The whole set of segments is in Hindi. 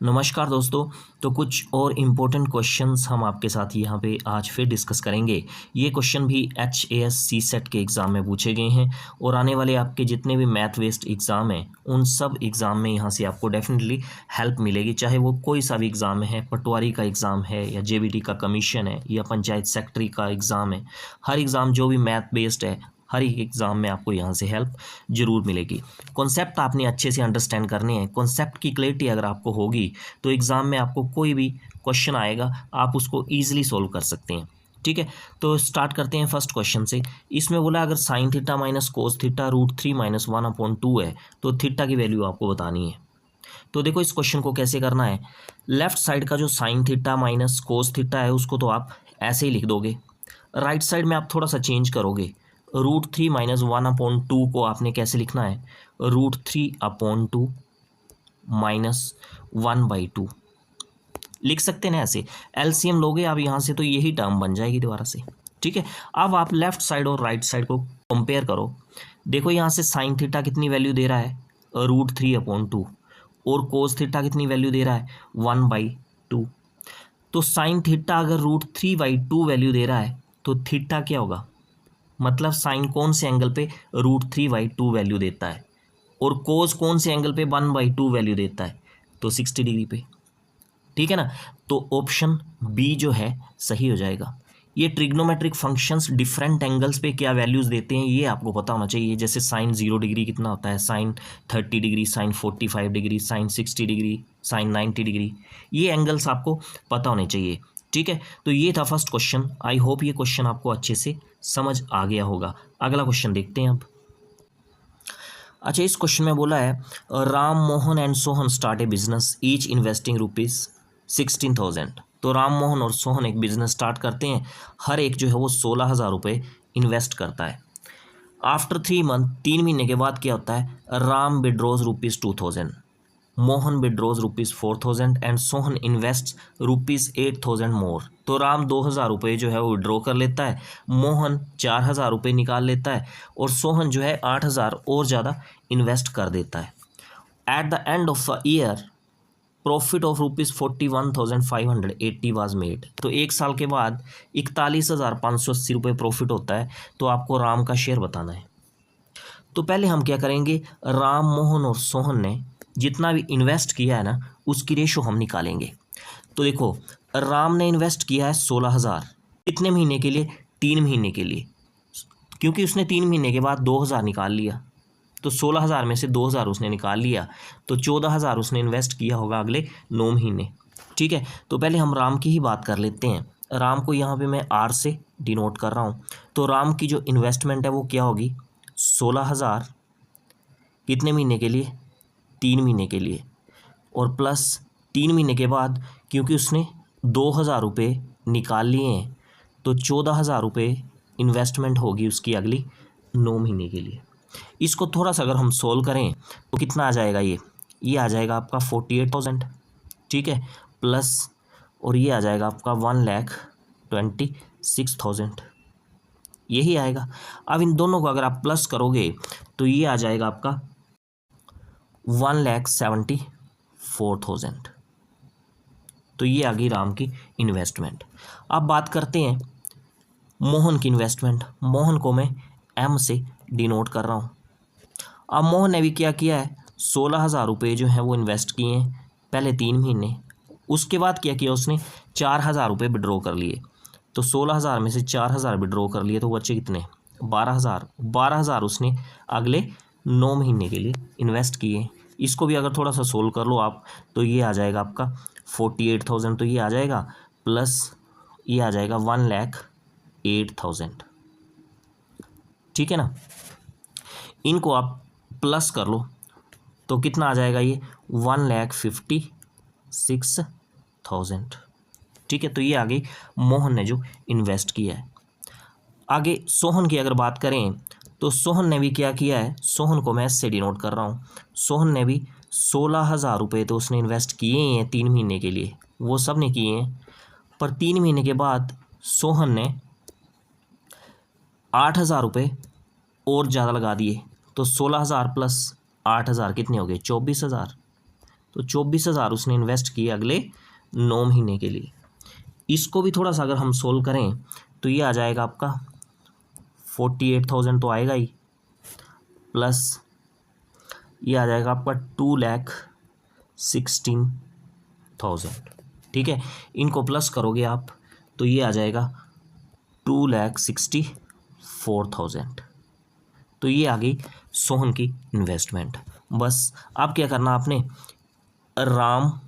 नमस्कार दोस्तों। तो कुछ और इम्पोर्टेंट क्वेश्चंस हम आपके साथ यहाँ पे आज फिर डिस्कस करेंगे। ये क्वेश्चन भी HAS CSET के एग्ज़ाम में पूछे गए हैं और आने वाले आपके जितने भी मैथ बेस्ड एग्ज़ाम हैं उन सब एग्ज़ाम में यहाँ से आपको डेफिनेटली हेल्प मिलेगी, चाहे वो कोई सा भी एग्ज़ाम है, पटवारी का एग्ज़ाम है या JBT का कमीशन है या पंचायत सेक्रेटरी का एग्ज़ाम है। हर एग्ज़ाम जो भी मैथ बेस्ड है, हर एक एग्ज़ाम में आपको यहाँ से हेल्प ज़रूर मिलेगी। कॉन्सेप्ट आपने अच्छे से अंडरस्टैंड करने हैं। कॉन्सेप्ट की क्लैरिटी अगर आपको होगी तो एग्ज़ाम में आपको कोई भी क्वेश्चन आएगा आप उसको ईजिली सोल्व कर सकते हैं। ठीक है, तो स्टार्ट करते हैं फर्स्ट क्वेश्चन से। इसमें बोला अगर sine theta minus cos theta √3 - 1/2 है तो थीटा की वैल्यू आपको बतानी है। तो देखो इस क्वेश्चन को कैसे करना है। लेफ्ट साइड का जो sine theta minus cos theta है उसको तो आप ऐसे ही लिख दोगे। राइट साइड में आप थोड़ा सा चेंज करोगे। √3 - 1/2 को आपने कैसे लिखना है, √3/2 -1/2 लिख सकते हैं ना। ऐसे एलसीएम लोगे आप यहाँ से तो यही टर्म बन जाएगी दोबारा से। ठीक है, अब आप लेफ्ट साइड और राइट साइड को कंपेयर करो। देखो यहाँ से साइन थीटा कितनी वैल्यू दे रहा है, √3/2 और कोस थीटा कितनी वैल्यू दे रहा है, 1/2। तो साइन थीटा अगर √3/2 वैल्यू दे रहा है तो थीटा क्या होगा, मतलब साइन कौन से एंगल पे √3/2 वैल्यू देता है और कोस कौन से एंगल पे 1/2 वैल्यू देता है, तो 60 डिग्री पे। ठीक है ना, तो ऑप्शन बी जो है सही हो जाएगा। ये ट्रिग्नोमेट्रिक फंक्शंस डिफरेंट एंगल्स पे क्या वैल्यूज़ देते हैं ये आपको पता होना चाहिए। जैसे साइन 0 डिग्री कितना होता है, sine 30 degree, sine 45 degree, sine 60 degree, sine 90 degree, ये एंगल्स आपको पता होने चाहिए। ठीक है, तो ये था फर्स्ट क्वेश्चन। आई होप ये क्वेश्चन आपको अच्छे से समझ आ गया होगा। अगला क्वेश्चन देखते हैं अब। अच्छा, इस क्वेश्चन में बोला है Ram Mohan and Sohan start A business each investing ₹16,000। तो राम मोहन और सोहन एक बिजनेस स्टार्ट करते हैं, हर एक जो है वो 16,000 रुपये इन्वेस्ट करता है। आफ्टर 3 मंथ, 3 महीने के बाद क्या होता है, Ram withdraws ₹2,000, Mohan withdraws ₹4,000 and Sohan invest ₹8,000 मोर। तो राम 2,000 रुपये जो है वो विड्रॉ कर लेता है, मोहन 4,000 रुपये निकाल लेता है और सोहन जो है 8,000 और ज़्यादा इन्वेस्ट कर देता है। At the end of a year profit of ₹41,580 was made. तो एक साल के बाद 41,580 रुपये प्रॉफिट होता है। तो आपको राम का शेयर बताना है। तो पहले हम क्या करेंगे, राम मोहन और सोहन ने जितना भी इन्वेस्ट किया है ना उसकी रेशो हम निकालेंगे। तो देखो राम ने इन्वेस्ट किया है 16,000, कितने महीने के लिए, 3 महीने के लिए, क्योंकि उसने 3 महीने के बाद 2,000 निकाल लिया। तो 16,000 में से 2,000 उसने निकाल लिया, तो 14,000 उसने इन्वेस्ट किया होगा अगले 9 महीने। ठीक है, तो पहले हम राम की ही बात कर लेते हैं। राम को यहाँ पे मैं R से डिनोट कर रहा हूँ। तो राम की जो इन्वेस्टमेंट है वो क्या होगी, 16,000 कितने महीने के लिए, 3 महीने के लिए, और प्लस 3 महीने के बाद क्योंकि उसने 2,000 रुपये निकाल लिए हैं तो 14,000 रुपये इन्वेस्टमेंट होगी उसकी अगली 9 महीने के लिए। इसको थोड़ा सा अगर हम सोल्व करें तो कितना आ जाएगा, ये आ जाएगा आपका 48,000। ठीक है, प्लस और ये आ जाएगा आपका 1,26,000, यही आएगा। अब इन दोनों को अगर आप प्लस करोगे तो ये आ जाएगा आपका 1,74,000। तो ये आ गई राम की इन्वेस्टमेंट। अब बात करते हैं मोहन की इन्वेस्टमेंट। मोहन को मैं M से डिनोट कर रहा हूँ। अब मोहन ने भी क्या किया है, 16,000 रुपये जो हैं वो इन्वेस्ट किए हैं पहले 3 महीने। उसके बाद क्या किया उसने, 4,000 रुपये विड्रॉ कर लिए। तो 16,000 में से 4,000 विड्रॉ कर लिए तो बचे कितने, 12,000। 12,000 उसने अगले 9 महीने के लिए इन्वेस्ट किए। इसको भी अगर थोड़ा सा सोल्व कर लो आप तो ये आ जाएगा आपका 48,000, तो ये आ जाएगा प्लस ये आ जाएगा 1,08,000। ठीक है ना, इनको आप प्लस कर लो तो कितना आ जाएगा, ये 1,56,000। ठीक है, तो ये आ गई मोहन ने जो इन्वेस्ट किया है। आगे सोहन की अगर बात करें तो सोहन ने भी क्या किया है, सोहन को मैं इससे डिनोट कर रहा हूँ। सोहन ने भी 16,000 रुपये तो उसने इन्वेस्ट किए हैं 3 महीने के लिए, वो सब ने किए हैं। पर 3 महीने के बाद सोहन ने 8,000 रुपये और ज़्यादा लगा दिए। तो 16,000 प्लस 8,000 कितने हो गए, 24,000। तो 24,000 उसने इन्वेस्ट किए अगले 9 महीने के लिए। इसको भी थोड़ा सा अगर हम सोल्व करें तो ये आ जाएगा आपका 48,000 तो आएगा ही, प्लस ये आ जाएगा आपका 2,16,000। ठीक है, इनको प्लस करोगे आप तो ये आ जाएगा 2,64,000। तो ये आ गई सोहन की इन्वेस्टमेंट। बस अब क्या करना आपने, राम,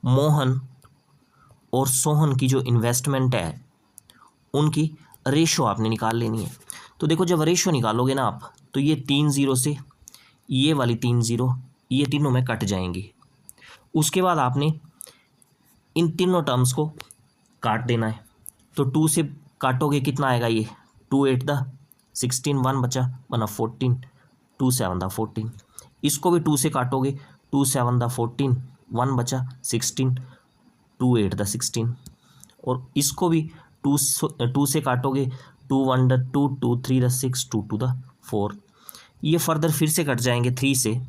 मोहन और सोहन की जो इन्वेस्टमेंट है उनकी रेशो आपने निकाल लेनी है। तो देखो जब रेशो निकालोगे ना आप तो ये 3 0 से ये वाली 3 0 ये तीनों में कट जाएंगी। उसके बाद आपने इन तीनों टर्म्स को काट देना है। तो 2 से काटोगे कितना आएगा, ये 2 8 दा 16, 1 बचा बना 14, 2 7 दा 14। इसको भी 2 से काटोगे, 2 7 दा 14, 1 बचा 16, 2 8 दा 16। और इसको भी 2 से काटोगे, 2 1 दा 2, 2 3 दा 6, 2 2 दा 4। ये फर्दर फिर से कट जाएंगे 3 से,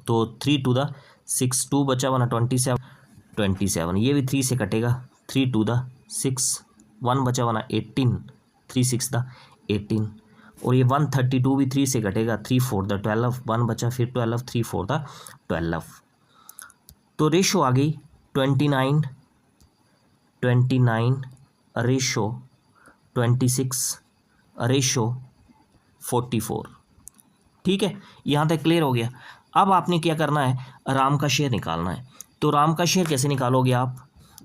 तो 3 2 दा 6, 2 बचा बना 27, 27। ये भी 3 से कटेगा, 3 2 दा 6, 1 बचा बना 18, 3 6 दा 18। और ये 132 भी 3 से कटेगा, 3 4 दा 12, 1 बचा फिर 12, 3 4 दा 12। तो रेशो आ गई 29 रेशो 26 रेशो 44। ठीक है, यहाँ तक क्लियर हो गया। अब आपने क्या करना है, राम का शेयर निकालना है। तो राम का शेयर कैसे निकालोगे आप,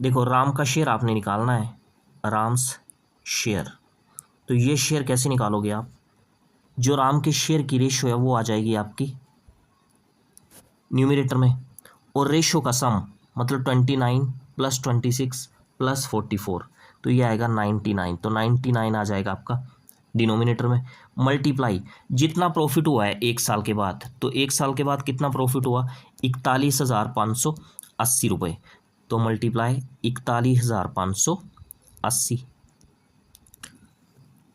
देखो राम का शेयर आपने निकालना है, राम्स शेयर। तो ये शेयर कैसे निकालोगे आप, जो राम के शेयर की रेशो है वो आ जाएगी आपकी न्यूमरेटर में, और रेशो का सम मतलब 29 + 26 + 44, तो ये आएगा 99। तो 99 आ जाएगा आपका डिनोमिनेटर में, मल्टीप्लाई जितना प्रॉफिट हुआ है 1 साल के बाद, तो 1 साल के बाद कितना प्रॉफिट हुआ, 41,580 रुपये। तो मल्टीप्लाई 41,580।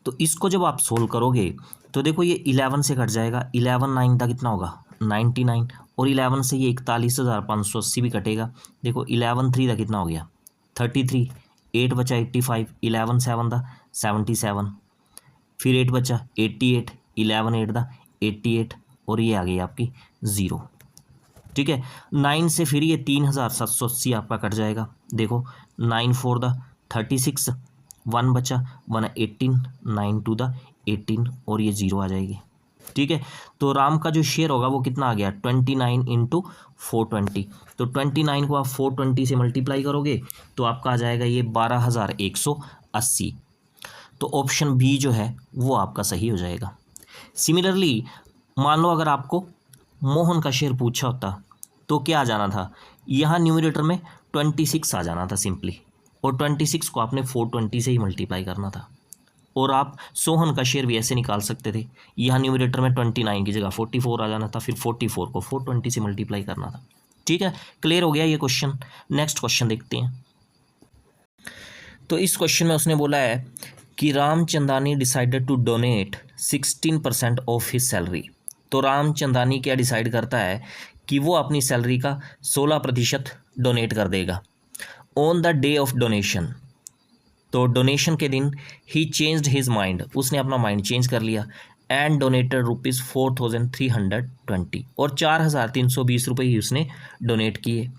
तो इसको जब आप सोल्व करोगे तो देखो ये 11 से कट जाएगा, 11 9 का कितना होगा 99, और 11 से ये 41,580 भी कटेगा। देखो 11 3 का कितना हो गया 33, 8 बचा 85, 11 7 दा 77, फिर 8 बचा 88, 11 8 दा 88, और ये आ गई आपकी 0। ठीक है, 9 से फिर ये 3,780 आपका कट जाएगा। देखो 9 4 दा 36, 1 बचा 1 18, 9 2 दा 18, और ये 0 आ जाएगी। ठीक है, तो राम का जो शेयर होगा वो कितना आ गया 29 × 420। तो 29 को आप 420 से मल्टीप्लाई करोगे तो आपका आ जाएगा ये 12,180। तो ऑप्शन बी जो है वो आपका सही हो जाएगा। सिमिलरली मान लो अगर आपको मोहन का शेयर पूछा होता तो क्या आ जाना था, यहाँ न्यूमरेटर में 26 आ जाना था सिंपली, और 26 को आपने 420 से ही मल्टीप्लाई करना था। और आप सोहन का शेयर भी ऐसे निकाल सकते थे, यहाँ न्यूमरेटर में 29 की जगह 44 आ जाना था, फिर 44 को 420 से मल्टीप्लाई करना था। ठीक है, क्लियर हो गया ये क्वेश्चन। नेक्स्ट क्वेश्चन देखते हैं। तो इस क्वेश्चन में उसने बोला है कि Ramchandani decided to donate 16% of his salary. तो रामचंदानी क्या डिसाइड करता है कि वो अपनी सैलरी का 16% डोनेट कर देगा on the day of donation. तो डोनेशन के दिन ही चेंज्ड हिज माइंड, उसने अपना माइंड चेंज कर लिया, एंड डोनेटेड ₹4,320, और 4,320 रुपये ही उसने डोनेट किए,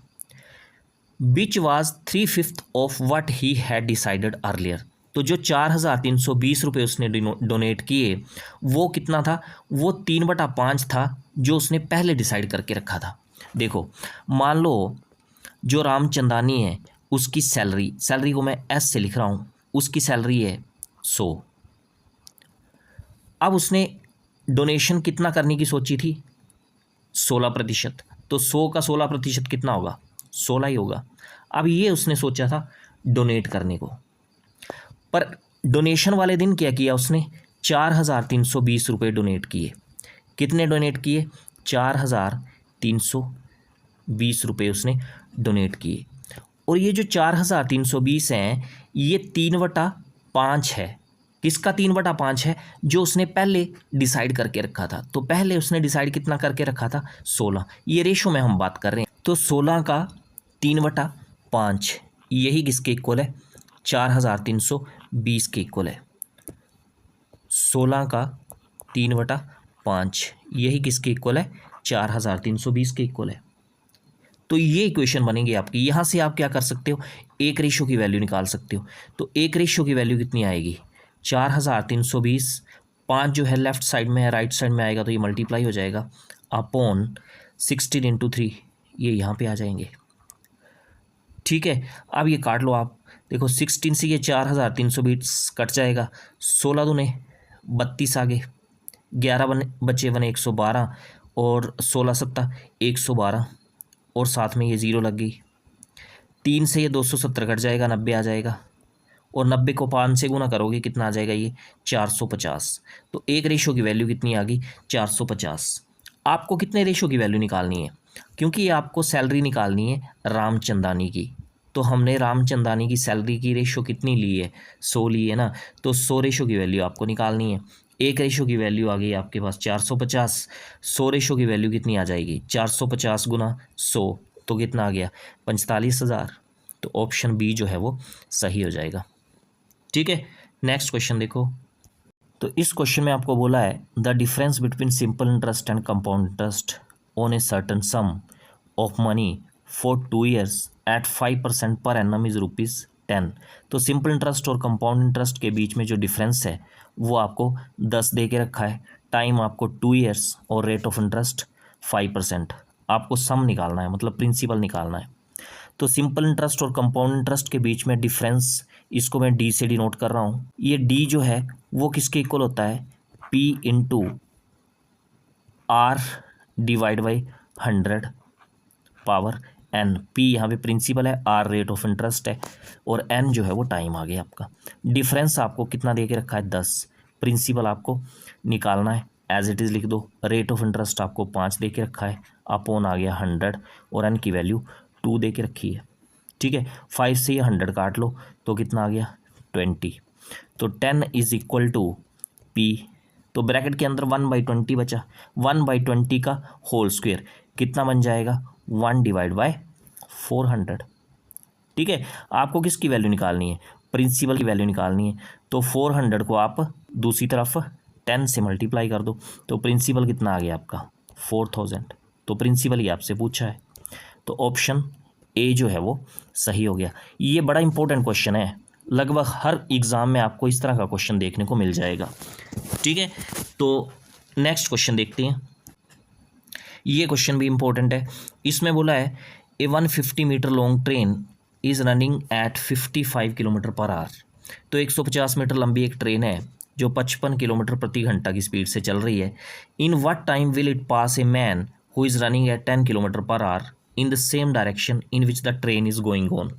which was 3/5 of what he had decided earlier. तो जो 4,320 रुपये उसने डोनेट किए वो कितना था, वो 3/5 था जो उसने पहले डिसाइड करके रखा था। देखो मान लो जो रामचंदानी है उसकी सैलरी को मैं एस से लिख रहा हूँ, उसकी सैलरी है 100। अब उसने डोनेशन कितना करने की सोची थी 16%, तो 100 का 16% कितना होगा 16 ही होगा। अब ये उसने सोचा था डोनेट करने को, पर डोनेशन वाले दिन क्या किया उसने 4,320 रुपये डोनेट किए। कितने डोनेट किए 4,320 रुपये उसने डोनेट किए। और ये जो 4,320 हैं ये 3/5 है, किसका 3/5 है? जो उसने पहले डिसाइड करके रखा था। तो पहले उसने डिसाइड कितना करके रखा था? 16। ये रेशो में हम बात कर रहे हैं। तो 16 का 3/5 यही किसके इक्वल है? 4320 के इक्वल है। 16 का 3/5 यही किसके इक्वल है? 4320 के इक्वल है। तो ये इक्वेशन बनेगी आपकी। यहाँ से आप क्या कर सकते हो? एक रेशो की वैल्यू निकाल सकते हो। तो एक रेशो की वैल्यू कितनी आएगी? 4320, 5 जो है लेफ्ट साइड में है, राइट साइड में आएगा तो ये मल्टीप्लाई हो जाएगा अपॉन 16 इंटू 3, ये यहाँ पे आ जाएंगे। ठीक है, अब ये काट लो आप। देखो 16 से ये 4320 कट जाएगा, 16 दूने 32 आ गए, 11 बचे 112 और 16 सत्ता 112 और साथ में ये ज़ीरो लग गई। 3 से ये 270 कट जाएगा, 90 आ जाएगा और 90 को 5 से गुना करोगे कितना आ जाएगा? ये 450। तो एक रेशो की वैल्यू कितनी आ गई? 450। आपको कितने रेशो की वैल्यू निकालनी है? क्योंकि ये आपको सैलरी निकालनी है रामचंदानी की। तो हमने रामचंदानी की सैलरी की रेशो कितनी ली है? 100 ली है ना। तो 100 रेशो की वैल्यू आपको निकालनी है। एक रेशो की वैल्यू आ गई आपके पास 450। 100 रेशो की वैल्यू कितनी आ जाएगी? 450 गुना 100 तो कितना आ गया? 45,000। तो ऑप्शन बी जो है वो सही हो जाएगा। ठीक है, नेक्स्ट क्वेश्चन देखो। तो इस क्वेश्चन में आपको बोला है the difference between simple interest and compound interest on a certain sum of money for 2 years at 5% per annum is ₹10। तो सिंपल इंटरेस्ट और कंपाउंड इंटरेस्ट के बीच में जो डिफरेंस है वो आपको 10 दे के रखा है, टाइम आपको 2 years और रेट ऑफ इंटरेस्ट 5%। आपको सम निकालना है, मतलब प्रिंसिपल निकालना है। तो सिंपल इंटरेस्ट और कंपाउंड इंटरेस्ट के बीच में डिफरेंस, इसको मैं डी से डिनोट कर रहा हूँ। ये डी जो है वो किसके इक्वल होता है? P into R divide by 100 power N। P यहाँ पे प्रिंसिपल है, R रेट ऑफ इंटरेस्ट है और N जो है वो टाइम आ गया आपका। डिफरेंस आपको कितना दे के रखा है? 10। प्रिंसिपल आपको निकालना है, एज इट इज़ लिख दो। रेट ऑफ इंटरेस्ट आपको 5 दे के रखा है, अपॉन आ गया 100 और N की वैल्यू 2 दे के रखी है। ठीक है, 5 से ये 100 काट लो तो कितना आ गया? 20। तो 10 इज इक्वल टू P, तो ब्रैकेट के अंदर 1/20 बचा, 1/20 का होल स्क्वायर कितना बन जाएगा? 1 डिवाइड बाय 400। ठीक है, आपको किसकी वैल्यू निकालनी है? प्रिंसिपल की वैल्यू निकालनी है। तो 400 को आप दूसरी तरफ 10 से मल्टीप्लाई कर दो, तो प्रिंसिपल कितना आ गया आपका? 4000। तो प्रिंसिपल ही आपसे पूछा है, तो ऑप्शन ए जो है वो सही हो गया। ये बड़ा इंपॉर्टेंट क्वेश्चन है, लगभग हर एग्ज़ाम में आपको इस तरह का क्वेश्चन देखने को मिल जाएगा। ठीक है, तो नेक्स्ट क्वेश्चन देखते हैं। ये क्वेश्चन भी इंपॉर्टेंट है। इसमें बोला है a 150 metre long train is running at 55 kilometre per hour. तो 150 मीटर लंबी एक ट्रेन है जो 55 किलोमीटर प्रति घंटा की स्पीड से चल रही है। In what time will it pass a man who is running eight 10 kilometre per our in the same direction in which the train is going on.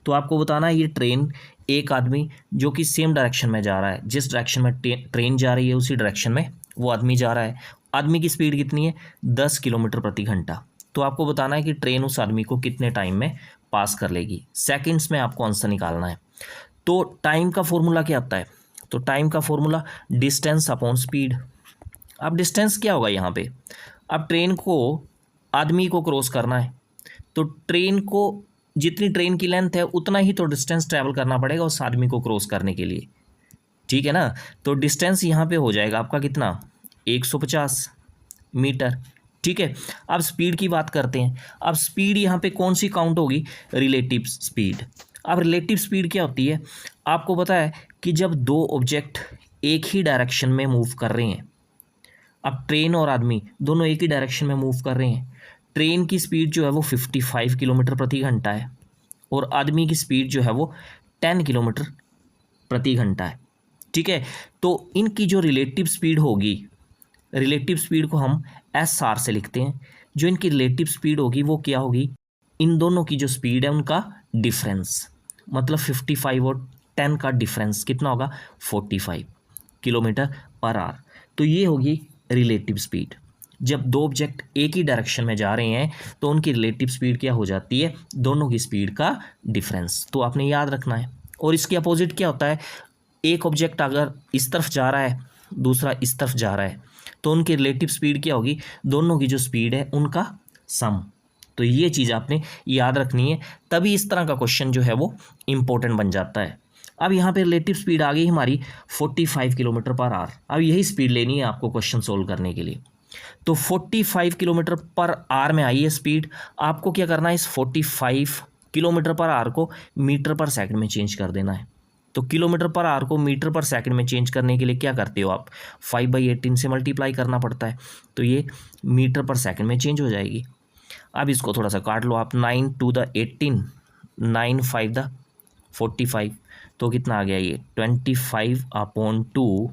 तो आपको बताना है ये ट्रेन, एक आदमी जो कि सेम डायरेक्शन में जा रहा है, जिस डायरेक्शन में ट्रेन जा रही है उसी डायरेक्शन में वो आदमी जा रहा है। आदमी की स्पीड कितनी है? 10 किलोमीटर प्रति घंटा। तो आपको बताना है कि ट्रेन उस आदमी को कितने टाइम में पास कर लेगी। सेकंड्स में आपको आंसर निकालना है। तो टाइम का फॉर्मूला क्या आता है? तो टाइम का फॉर्मूला डिस्टेंस अपॉन स्पीड। अब डिस्टेंस क्या होगा यहाँ पे? अब ट्रेन को आदमी को क्रॉस करना है, तो ट्रेन को जितनी ट्रेन की लेंथ है उतना ही तो डिस्टेंस ट्रैवल करना पड़ेगा उस आदमी को क्रॉस करने के लिए। ठीक है ना, तो डिस्टेंस यहाँ पे हो जाएगा आपका कितना? 150 मीटर। ठीक है, अब स्पीड की बात करते हैं। अब स्पीड यहाँ पे कौन सी काउंट होगी? Relative speed. अब रिलेटिव स्पीड क्या होती है? आपको पता है कि जब दो ऑब्जेक्ट एक ही डायरेक्शन में मूव कर रहे हैं, अब ट्रेन और आदमी दोनों एक ही डायरेक्शन में मूव कर रहे हैं, ट्रेन की स्पीड जो है वो 55 किलोमीटर प्रति घंटा है और आदमी की स्पीड जो है वो 10 किलोमीटर प्रति घंटा है। ठीक है, तो इनकी जो रिलेटिव स्पीड होगी, रिलेटिव स्पीड को हम SR से लिखते हैं। जो इनकी रिलेटिव स्पीड होगी वो क्या होगी? इन दोनों की जो स्पीड है उनका डिफरेंस, मतलब 55 और 10 का डिफरेंस कितना होगा? 45 किलोमीटर पर आवर। तो ये होगी रिलेटिव स्पीड। जब दो ऑब्जेक्ट एक ही डायरेक्शन में जा रहे हैं तो उनकी रिलेटिव स्पीड क्या हो जाती है? दोनों की स्पीड का डिफरेंस। तो आपने याद रखना है। और इसके अपोजिट क्या होता है? एक ऑब्जेक्ट अगर इस तरफ जा रहा है, दूसरा इस तरफ जा रहा है, तो उनकी रिलेटिव स्पीड क्या होगी, दोनों की जो स्पीड है उनका सम। तो ये चीज़ आपने याद रखनी है, तभी इस तरह का क्वेश्चन जो है वो इम्पोर्टेंट बन जाता है। अब यहाँ पे रिलेटिव स्पीड आ गई हमारी 45 किलोमीटर पर आवर। अब यही स्पीड लेनी है आपको क्वेश्चन सोल्व करने के लिए। तो 45 किलोमीटर पर आवर में आई है स्पीड, आपको क्या करना है, इस 45 किलोमीटर पर आवर को मीटर पर सेकंड में चेंज कर देना है। तो किलोमीटर पर आवर को मीटर पर सेकंड में चेंज करने के लिए क्या करते हो आप, 5/18 से मल्टीप्लाई करना पड़ता है, तो ये मीटर पर सेकंड में चेंज हो जाएगी। अब इसको थोड़ा सा काट लो आप, 9 × 18, 9 × 5 = 45, तो कितना आ गया ये 25/2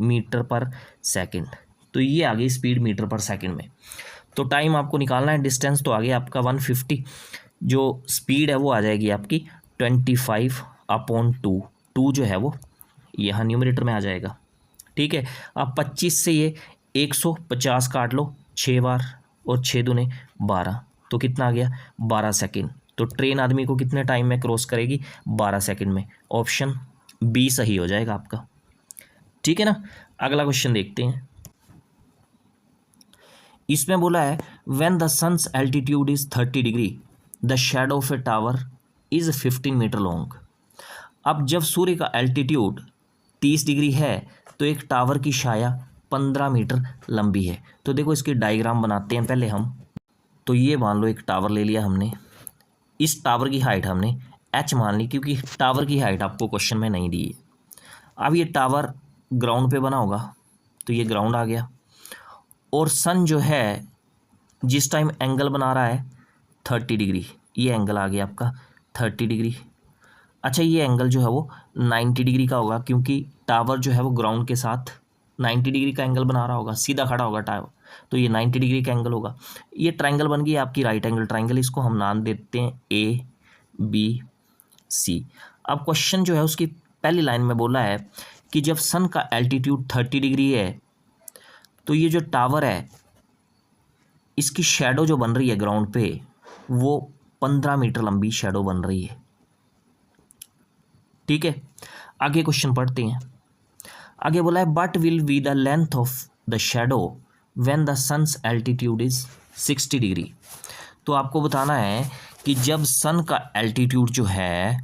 मीटर पर सेकंड। तो ये आ गई स्पीड मीटर पर सेकंड में। तो टाइम आपको निकालना है, डिस्टेंस तो आ गया आपका 150, जो स्पीड है वो आ जाएगी आपकी 25/2। 2 जो है वो यहाँ न्यूमरेटर में आ जाएगा, ठीक है। अब 25 से ये 150 काट लो 6 बार, और 6 दूने 12, तो कितना आ गया 12 सेकंड। तो ट्रेन आदमी को कितने टाइम में क्रॉस करेगी, 12 सेकंड में। ऑप्शन बी सही हो जाएगा आपका, ठीक है ना। अगला क्वेश्चन देखते हैं। इसमें बोला है when the sun's altitude is 30 degree the shadow of a tower is 15 metre long. अब जब सूर्य का एल्टीट्यूड 30 डिग्री है तो एक टावर की छाया 15 मीटर लंबी है। तो देखो इसकी डायग्राम बनाते हैं पहले हम। तो ये मान लो एक टावर ले लिया हमने, इस टावर की हाइट हमने h मान ली, क्योंकि टावर की हाइट आपको क्वेश्चन में नहीं दी है। अब ये टावर ग्राउंड पे बना होगा, तो ये ग्राउंड आ गया, और सन जो है जिस टाइम एंगल बना रहा है 30 डिग्री, ये एंगल आ गया आपका 30 डिग्री। अच्छा, ये एंगल जो है वो 90 डिग्री का होगा, क्योंकि टावर जो है वो ग्राउंड के साथ 90 डिग्री का एंगल बना रहा होगा, सीधा खड़ा होगा टावर, तो ये 90 डिग्री का एंगल होगा। ये ट्रायंगल बन गई आपकी राइट एंगल ट्रायंगल, इसको हम नाम देते हैं ABC। अब क्वेश्चन जो है उसकी पहली लाइन में बोला है कि जब सन का एल्टीट्यूड 30 डिग्री है तो ये जो टावर है इसकी शैडो जो बन रही है ग्राउंड पे वो 15 मीटर लंबी शैडो बन रही है, ठीक है। आगे क्वेश्चन पढ़ते हैं। आगे बोला है but will be the length of the shadow when the sun's altitude is 60 degree. तो आपको बताना है कि जब सन का एल्टीट्यूड जो है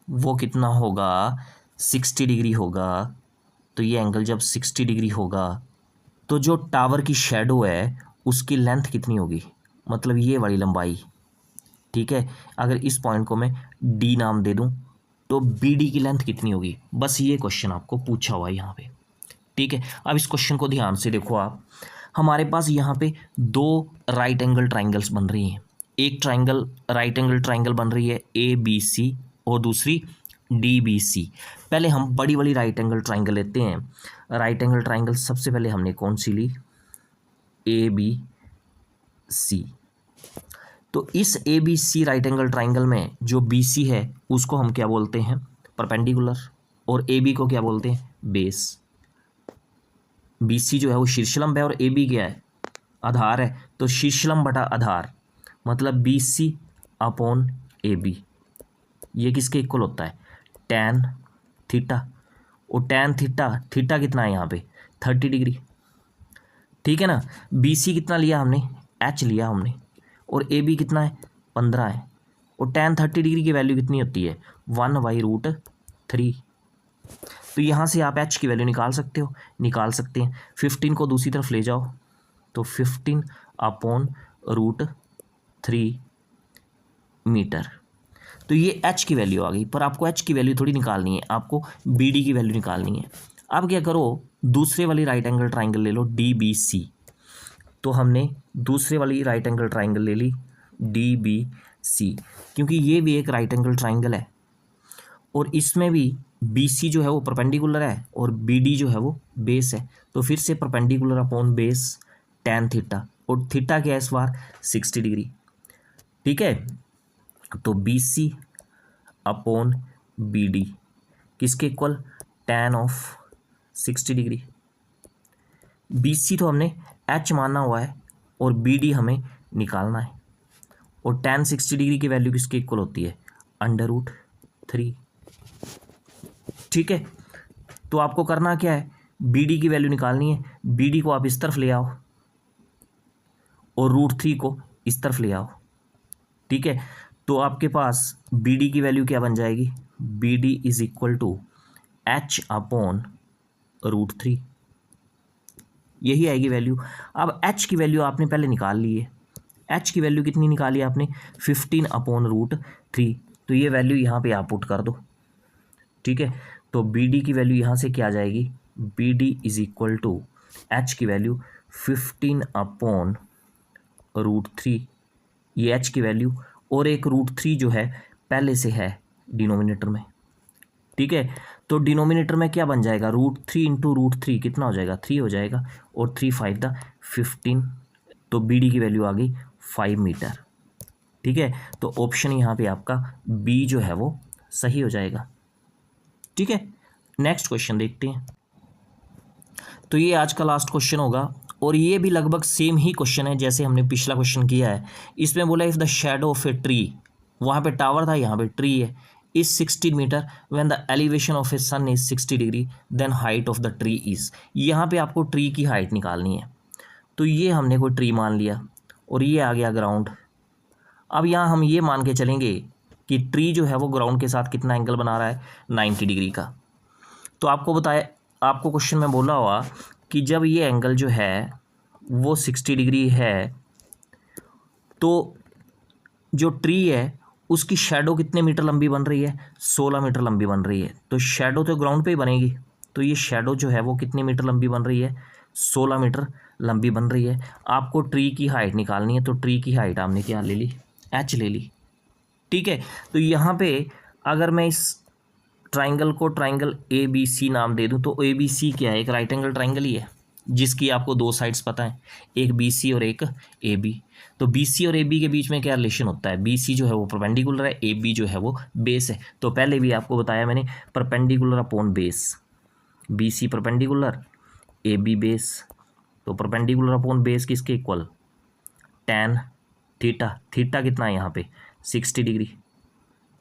वो कितना होगा, 60 डिग्री होगा। तो ये एंगल जब 60 डिग्री होगा तो जो टावर की शैडो है उसकी लेंथ कितनी होगी, मतलब ये वाली लंबाई, ठीक है। अगर इस पॉइंट को मैं डी नाम दे दूं तो BD की लेंथ कितनी होगी, बस ये क्वेश्चन आपको पूछा हुआ है यहाँ पे, ठीक है। अब इस क्वेश्चन को ध्यान से देखो आप। हमारे पास यहाँ पे 2 राइट एंगल ट्राइंगल्स बन रही हैं। एक ट्राइंगल राइट एंगल ट्राइंगल बन रही है ABC और दूसरी DBC। पहले हम बड़ी वाली राइट एंगल ट्राइंगल लेते हैं। राइट एंगल ट्राइंगल सबसे पहले हमने कौन सी ली, ABC। तो इस ABC राइट एंगल ट्राइंगल में जो BC है उसको हम क्या बोलते हैं, परपेंडिकुलर, और AB को क्या बोलते हैं, बेस। BC जो है वो शीर्षलंब है और AB क्या है, आधार है। तो शीर्षलंब बटा आधार मतलब BC/AB, ये किसके इक्वल होता है, tan थीटा। और tan थीटा कितना है यहाँ पे 30 डिग्री, ठीक है ना। BC कितना लिया हमने, H लिया हमने, और AB कितना है 15 है, और tan 30 डिग्री की वैल्यू कितनी होती है 1/√3। तो यहाँ से आप H की वैल्यू निकाल सकते हैं। 15 को दूसरी तरफ ले जाओ तो 15/√3 मीटर। तो ये H की वैल्यू आ गई, पर आपको H की वैल्यू थोड़ी निकालनी है, आपको BD की वैल्यू निकालनी है। अब क्या करो, दूसरे वाली राइट एंगल ट्राइंगल ले लो DBC। तो हमने दूसरे वाली राइट एंगल ट्राइंगल ले ली DBC, क्योंकि ये भी एक राइट एंगल ट्राइंगल है और इसमें भी BC जो है वो परपेंडिकुलर है और BD जो है वो बेस है। तो फिर से perpendicular upon base tan theta, और थीटा क्या है इस बार 60 डिग्री, ठीक है। तो BC/BD किसके इक्वल, tan ऑफ 60 डिग्री। BC तो हमने H मानना हुआ है और BD हमें निकालना है, और tan 60 डिग्री की वैल्यू किसके इक्वल होती है, √3, ठीक है। तो आपको करना क्या है, बी डी की वैल्यू निकालनी है। बी डी को आप इस तरफ ले आओ और √3 को इस तरफ ले आओ, ठीक है। तो आपके पास बी डी की वैल्यू क्या बन जाएगी, B D is equal to H upon √3, यही आएगी वैल्यू। अब एच की वैल्यू आपने पहले निकाल ली है। एच की वैल्यू कितनी निकाली आपने, 15 अपॉन √3। तो ये वैल्यू यहाँ पे आप पुट कर दो, ठीक है। तो बी डी की वैल्यू यहाँ से क्या आ जाएगी, B D is equal to H की वैल्यू 15 अपॉन √3, ये एच की वैल्यू, और एक √3 जो है पहले से है डिनोमिनेटर में, ठीक है। तो डिनोमिनेटर में क्या बन जाएगा, √3 इंटू √3 कितना हो जाएगा, 3 हो जाएगा, और 3 5 दा 15। तो बी डी की वैल्यू आ गई 5 मीटर, ठीक है। तो ऑप्शन यहाँ पे आपका बी जो है वो सही हो जाएगा, ठीक है। नेक्स्ट क्वेश्चन देखते हैं। तो ये आज का लास्ट क्वेश्चन होगा, और ये भी लगभग सेम ही क्वेश्चन है जैसे हमने पिछला क्वेश्चन किया है। इसमें बोला if the shadow of a tree, वहाँ पे टावर था, यहाँ पे ट्री है, is 16 metre when the elevation of a sun is 60 degree then height of the tree is. यहाँ पे आपको ट्री की हाइट निकालनी है। तो ये हमने कोई ट्री मान लिया और ये आ गया ग्राउंड। अब यहाँ हम ये मान के चलेंगे कि ट्री जो है वो ग्राउंड के साथ कितना एंगल बना रहा है, 90 डिग्री का। तो आपको बताया, आपको क्वेश्चन में बोला हुआ कि जब ये एंगल जो है वो 60 डिग्री है, तो जो ट्री है उसकी शैडो कितने मीटर लंबी बन रही है, 16 मीटर लंबी बन रही है। तो शैडो तो ग्राउंड पे ही बनेगी, तो ये शैडो जो है वो कितने मीटर लंबी बन रही है, 16 मीटर लंबी बन रही है। आपको ट्री की हाइट निकालनी है, तो ट्री की हाइट आपने क्या ले ली, एच ले ली, ठीक है। तो यहाँ पे अगर मैं इस ट्राइंगल को ट्राइंगल ए बी सी नाम दे दूँ, तो ए बी सी क्या है, एक राइट एंगल ट्राइंगल ही है जिसकी आपको दो साइड्स पता है, एक बी सी और एक ए बी। तो बी सी और ए बी के बीच में क्या रिलेशन होता है, बी सी जो है वो परपेंडिकुलर है, ए बी जो है वो बेस है। तो पहले भी आपको बताया मैंने, perpendicular upon base, B C perpendicular, A B base. तो परपेंडिकुलर अपॉन बेस किसके इक्वल, tan थीटा, थीटा कितना है यहाँ पे 60 डिग्री,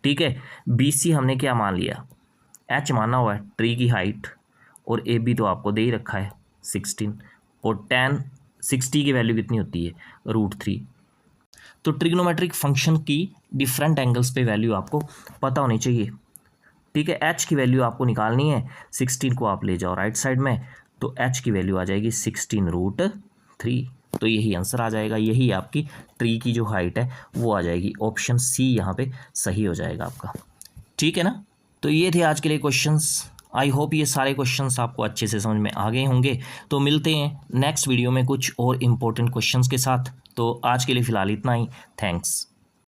ठीक है। बी सी हमने क्या मान लिया, एच माना हुआ है ट्री की हाइट, और ए बी तो आपको दे ही रखा है 16, और tan 60 की वैल्यू कितनी होती है, √3। तो ट्रिग्नोमेट्रिक फंक्शन की डिफरेंट एंगल्स पे वैल्यू आपको पता होनी चाहिए, ठीक है। एच की वैल्यू आपको निकालनी है, 16 को आप ले जाओ राइट साइड में, तो एच की वैल्यू आ जाएगी 16√3। तो यही आंसर आ जाएगा, यही आपकी ट्री की जो हाइट है वो आ जाएगी। ऑप्शन सी यहाँ पे सही हो जाएगा आपका, ठीक है ना। तो ये थे आज के लिए क्वेश्चंस। आई होप ये सारे क्वेश्चंस आपको अच्छे से समझ में आ गए होंगे। तो मिलते हैं नेक्स्ट वीडियो में कुछ और इम्पोर्टेंट क्वेश्चंस के साथ। तो आज के लिए फ़िलहाल इतना ही, थैंक्स।